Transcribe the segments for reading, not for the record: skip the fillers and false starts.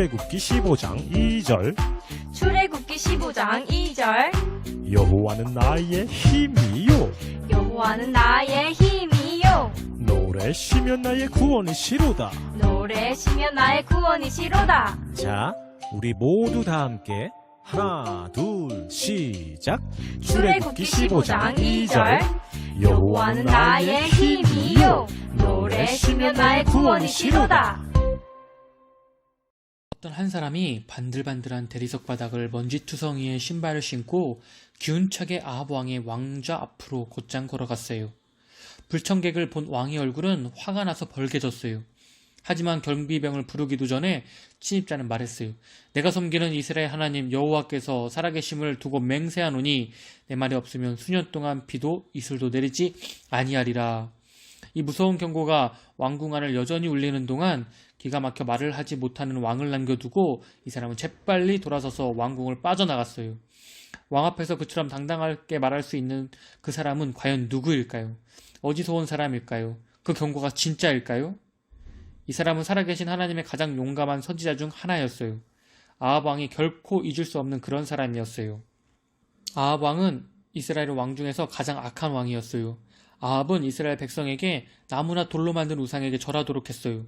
출애굽기 15장 2절 출애굽기 15장 2절 여호와는 나의 힘이요 여호와는 나의 힘이요 노래시면 나의 구원이시로다. 노래시면 나의 구원이시로다. 자, 우리 모두 다 함께 하나 둘 시작. 출애굽기 15장 2절 여호와는 나의 힘이요 노래시면 나의 구원이시로다. 어떤 한 사람이 반들반들한 대리석 바닥을 먼지투성이에 신발을 신고 기운차게 아합 왕의 왕좌 앞으로 곧장 걸어갔어요. 불청객을 본 왕의 얼굴은 화가 나서 벌개졌어요. 하지만 경비병을 부르기도 전에 침입자는 말했어요. 내가 섬기는 이스라엘 하나님 여호와께서 살아계심을 두고 맹세하노니 내 말이 없으면 수년 동안 비도 이슬도 내리지 아니하리라. 이 무서운 경고가 왕궁 안을 여전히 울리는 동안 기가 막혀 말을 하지 못하는 왕을 남겨두고 이 사람은 재빨리 돌아서서 왕궁을 빠져나갔어요. 왕 앞에서 그처럼 당당하게 말할 수 있는 그 사람은 과연 누구일까요? 어디서 온 사람일까요? 그 경고가 진짜일까요? 이 사람은 살아계신 하나님의 가장 용감한 선지자 중 하나였어요. 아합 왕이 결코 잊을 수 없는 그런 사람이었어요. 아합 왕은 이스라엘 왕 중에서 가장 악한 왕이었어요. 아합은 이스라엘 백성에게 나무나 돌로 만든 우상에게 절하도록 했어요.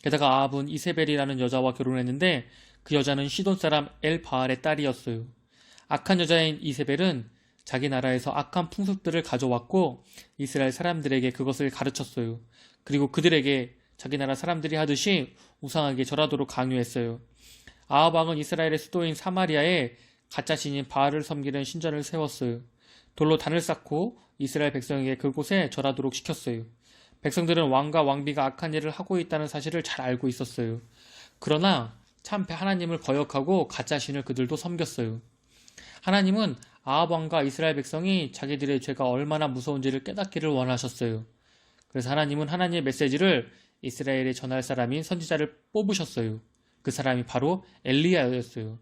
게다가 아합은 이세벨이라는 여자와 결혼했는데 그 여자는 시돈 사람 엘바알의 딸이었어요. 악한 여자인 이세벨은 자기 나라에서 악한 풍습들을 가져왔고 이스라엘 사람들에게 그것을 가르쳤어요. 그리고 그들에게 자기 나라 사람들이 하듯이 우상에게 절하도록 강요했어요. 아합 왕은 이스라엘의 수도인 사마리아에 가짜 신인 바알을 섬기는 신전을 세웠어요. 돌로 단을 쌓고 이스라엘 백성에게 그곳에 절하도록 시켰어요. 백성들은 왕과 왕비가 악한 일을 하고 있다는 사실을 잘 알고 있었어요. 그러나 참 하나님을 거역하고 가짜 신을 그들도 섬겼어요. 하나님은 아합 왕과 이스라엘 백성이 자기들의 죄가 얼마나 무서운지를 깨닫기를 원하셨어요. 그래서 하나님은 하나님의 메시지를 이스라엘에 전할 사람인 선지자를 뽑으셨어요. 그 사람이 바로 엘리야였어요.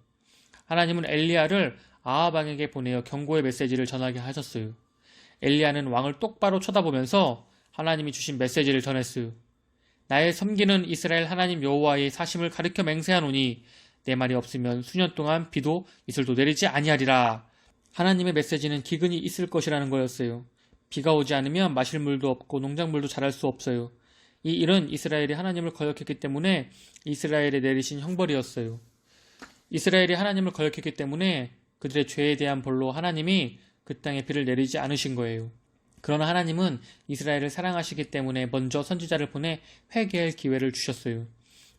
하나님은 엘리야를 아합 왕에게 보내어 경고의 메시지를 전하게 하셨어요. 엘리야는 왕을 똑바로 쳐다보면서 하나님이 주신 메시지를 전했어요. 나의 섬기는 이스라엘 하나님 여호와의 사심을 가리켜 맹세하노니 내 말이 없으면 수년 동안 비도 이슬도 내리지 아니하리라. 하나님의 메시지는 기근이 있을 것이라는 거였어요. 비가 오지 않으면 마실 물도 없고 농작물도 자랄 수 없어요. 이 일은 이스라엘이 하나님을 거역했기 때문에 이스라엘에 내리신 형벌이었어요. 이스라엘이 하나님을 거역했기 때문에 그들의 죄에 대한 벌로 하나님이 그 땅에 비를 내리지 않으신 거예요. 그러나 하나님은 이스라엘을 사랑하시기 때문에 먼저 선지자를 보내 회개할 기회를 주셨어요.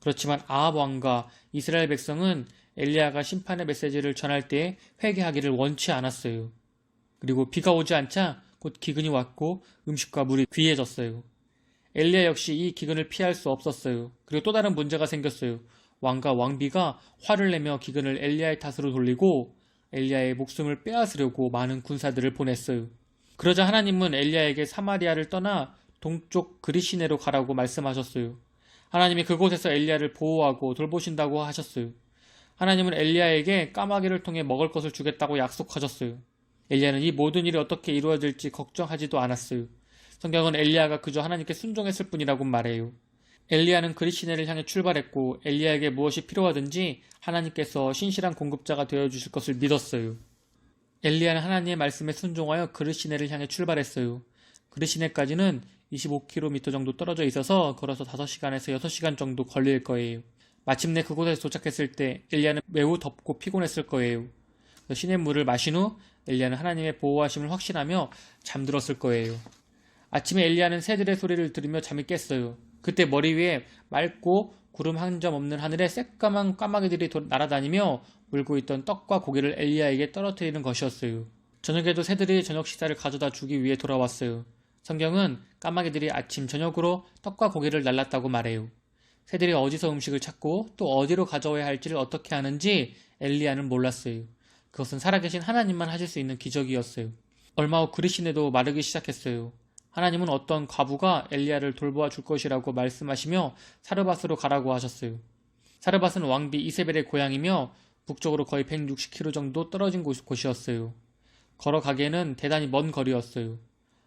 그렇지만 아합 왕과 이스라엘 백성은 엘리야가 심판의 메시지를 전할 때 회개하기를 원치 않았어요. 그리고 비가 오지 않자 곧 기근이 왔고 음식과 물이 귀해졌어요. 엘리야 역시 이 기근을 피할 수 없었어요. 그리고 또 다른 문제가 생겼어요. 왕과 왕비가 화를 내며 기근을 엘리야의 탓으로 돌리고 엘리야의 목숨을 빼앗으려고 많은 군사들을 보냈어요. 그러자 하나님은 엘리야에게 사마리아를 떠나 동쪽 그리시네로 가라고 말씀하셨어요. 하나님이 그곳에서 엘리야를 보호하고 돌보신다고 하셨어요. 하나님은 엘리야에게 까마귀를 통해 먹을 것을 주겠다고 약속하셨어요. 엘리야는 이 모든 일이 어떻게 이루어질지 걱정하지도 않았어요. 성경은 엘리야가 그저 하나님께 순종했을 뿐이라고 말해요. 엘리야는 그리시네를 향해 출발했고 엘리야에게 무엇이 필요하든지 하나님께서 신실한 공급자가 되어주실 것을 믿었어요. 엘리야는 하나님의 말씀에 순종하여 그리시네를 향해 출발했어요. 그리시네까지는 25km 정도 떨어져 있어서 걸어서 5시간에서 6시간 정도 걸릴 거예요. 마침내 그곳에 도착했을 때 엘리야는 매우 덥고 피곤했을 거예요. 시냇물을 마신 후 엘리야는 하나님의 보호하심을 확신하며 잠들었을 거예요. 아침에 엘리야는 새들의 소리를 들으며 잠이 깼어요. 그때 머리 위에 맑고 구름 한 점 없는 하늘에 새까만 까마귀들이 날아다니며 물고 있던 떡과 고기를 엘리야에게 떨어뜨리는 것이었어요. 저녁에도 새들이 저녁 식사를 가져다 주기 위해 돌아왔어요. 성경은 까마귀들이 아침 저녁으로 떡과 고기를 날랐다고 말해요. 새들이 어디서 음식을 찾고 또 어디로 가져와야 할지를 어떻게 하는지 엘리야는 몰랐어요. 그것은 살아계신 하나님만 하실 수 있는 기적이었어요. 얼마 후 그리시네도 마르기 시작했어요. 하나님은 어떤 과부가 엘리야를 돌보아 줄 것이라고 말씀하시며 사르밧으로 가라고 하셨어요. 사르밧은 왕비 이세벨의 고향이며 북쪽으로 거의 160km 정도 떨어진 곳이었어요. 걸어가기에는 대단히 먼 거리였어요.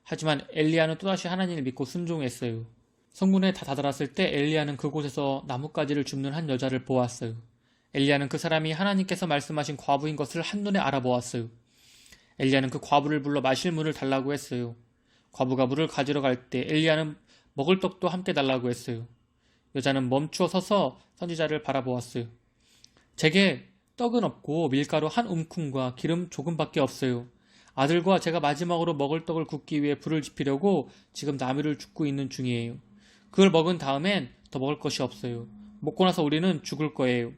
하지만 엘리야는 또다시 하나님을 믿고 순종했어요. 성문에 다 다다랐을 때 엘리야는 그곳에서 나뭇가지를 줍는 한 여자를 보았어요. 엘리야는 그 사람이 하나님께서 말씀하신 과부인 것을 한눈에 알아보았어요. 엘리야는 그 과부를 불러 마실 물을 달라고 했어요. 과부가 물을 가지러 갈 때 엘리야는 먹을 떡도 함께 달라고 했어요. 여자는 멈추어 서서 선지자를 바라보았어요. 제게 떡은 없고 밀가루 한 움큼과 기름 조금밖에 없어요. 아들과 제가 마지막으로 먹을 떡을 굽기 위해 불을 지피려고 지금 나무를 줍고 있는 중이에요. 그걸 먹은 다음엔 더 먹을 것이 없어요. 먹고 나서 우리는 죽을 거예요.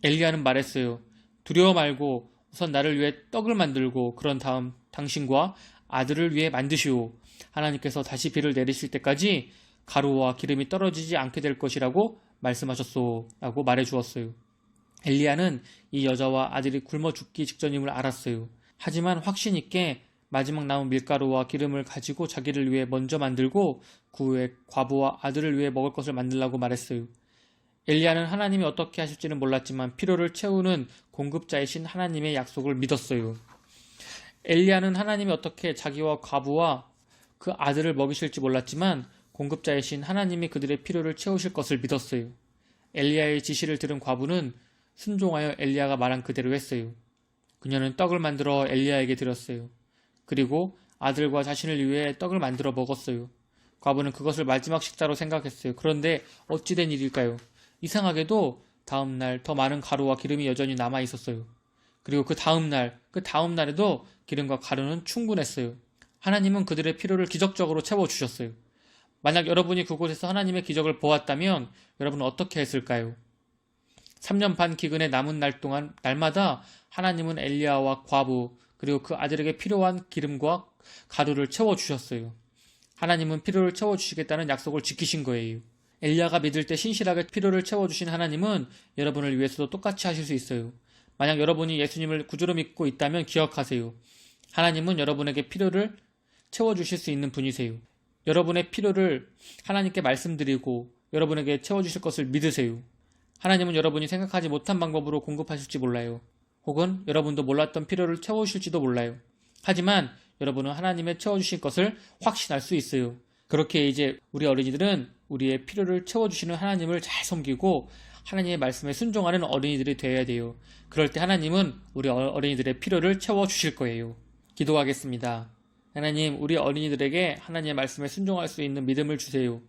엘리야는 말했어요. 두려워 말고 우선 나를 위해 떡을 만들고 그런 다음 당신과 아들을 위해 만드시오. 하나님께서 다시 비를 내리실 때까지 가루와 기름이 떨어지지 않게 될 것이라고 말씀하셨소. 라고 말해주었어요. 엘리야는 이 여자와 아들이 굶어 죽기 직전임을 알았어요. 하지만 확신 있게 마지막 남은 밀가루와 기름을 가지고 자기를 위해 먼저 만들고 그 후에 과부와 아들을 위해 먹을 것을 만들라고 말했어요. 엘리야는 하나님이 어떻게 하실지는 몰랐지만 필요를 채우는 공급자이신 하나님의 약속을 믿었어요. 엘리야는 하나님이 어떻게 자기와 과부와 그 아들을 먹이실지 몰랐지만 공급자이신 하나님이 그들의 필요를 채우실 것을 믿었어요. 엘리야의 지시를 들은 과부는 순종하여 엘리야가 말한 그대로 했어요. 그녀는 떡을 만들어 엘리야에게 드렸어요. 그리고 아들과 자신을 위해 떡을 만들어 먹었어요. 과부는 그것을 마지막 식사로 생각했어요. 그런데 어찌된 일일까요? 이상하게도 다음날 더 많은 가루와 기름이 여전히 남아 있었어요. 그리고 그 다음날에도 기름과 가루는 충분했어요. 하나님은 그들의 필요를 기적적으로 채워주셨어요. 만약 여러분이 그곳에서 하나님의 기적을 보았다면 여러분은 어떻게 했을까요? 3년 반 기근에 남은 날 동안 날마다 하나님은 엘리야와 과부 그리고 그 아들에게 필요한 기름과 가루를 채워주셨어요. 하나님은 필요를 채워주시겠다는 약속을 지키신 거예요. 엘리야가 믿을 때 신실하게 필요를 채워주신 하나님은 여러분을 위해서도 똑같이 하실 수 있어요. 만약 여러분이 예수님을 구주로 믿고 있다면 기억하세요. 하나님은 여러분에게 필요를 채워주실 수 있는 분이세요. 여러분의 필요를 하나님께 말씀드리고 여러분에게 채워주실 것을 믿으세요. 하나님은 여러분이 생각하지 못한 방법으로 공급하실지 몰라요. 혹은 여러분도 몰랐던 필요를 채워주실지도 몰라요. 하지만 여러분은 하나님의 채워주실 것을 확신할 수 있어요. 그렇게 이제 우리 어린이들은 우리의 필요를 채워주시는 하나님을 잘 섬기고 하나님의 말씀에 순종하는 어린이들이 되어야 돼요. 그럴 때 하나님은 우리 어린이들의 필요를 채워주실 거예요. 기도하겠습니다. 하나님, 우리 어린이들에게 하나님의 말씀에 순종할 수 있는 믿음을 주세요.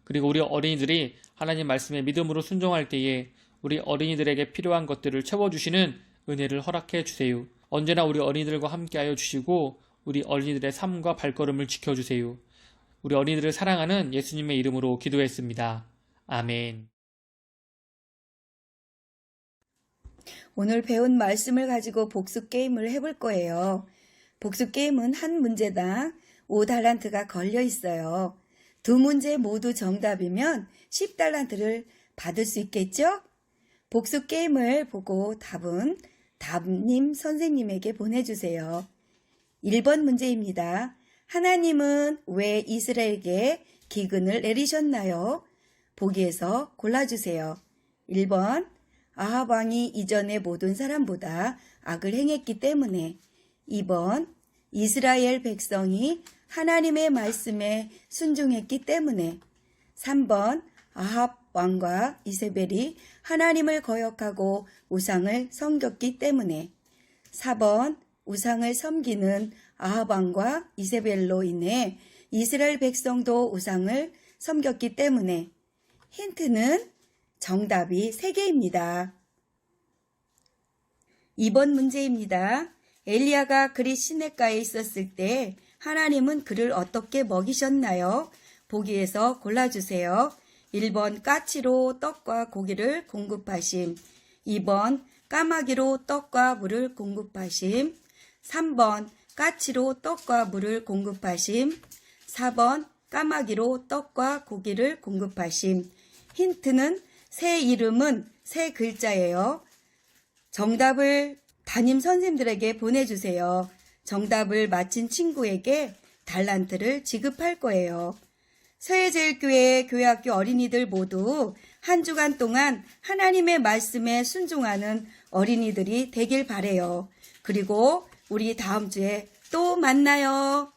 그리고 우리 어린이들이 하나님 말씀에 믿음으로 순종할 때에 우리 어린이들에게 필요한 것들을 채워주시는 은혜를 허락해 주세요. 언제나 우리 어린이들과 함께하여 주시고 우리 어린이들의 삶과 발걸음을 지켜주세요. 우리 어린이들을 사랑하는 예수님의 이름으로 기도했습니다. 아멘. 오늘 배운 말씀을 가지고 복습 게임을 해볼 거예요. 복습 게임은 한 문제당 5달란트가 걸려 있어요. 두 문제 모두 정답이면 10달란트를 받을 수 있겠죠? 복습 게임을 보고 답은 담임 선생님에게 보내주세요. 1번 문제입니다. 하나님은 왜 이스라엘에게 기근을 내리셨나요? 보기에서 골라주세요. 1번 아합 왕이 이전의 모든 사람보다 악을 행했기 때문에. 2번 이스라엘 백성이 하나님의 말씀에 순종했기 때문에. 3번 아합 왕과 이세벨이 하나님을 거역하고 우상을 섬겼기 때문에. 4번 우상을 섬기는 아합 왕과 이세벨로 인해 이스라엘 백성도 우상을 섬겼기 때문에. 힌트는 정답이 3개입니다. 2번 문제입니다. 엘리야가 그릿 시냇가에 있었을 때 하나님은 그를 어떻게 먹이셨나요? 보기에서 골라주세요. 1번 까치로 떡과 고기를 공급하심. 2번 까마귀로 떡과 물을 공급하심. 3번 까치로 떡과 물을 공급하심. 4번 까마귀로 떡과 고기를 공급하심. 힌트는 새 이름은 3글자예요. 정답을 담임 선생님들에게 보내주세요. 정답을 맞힌 친구에게 달란트를 지급할 거예요. 서예제일교회 교회학교 어린이들 모두 한 주간 동안 하나님의 말씀에 순종하는 어린이들이 되길 바래요. 그리고 우리 다음 주에 또 만나요.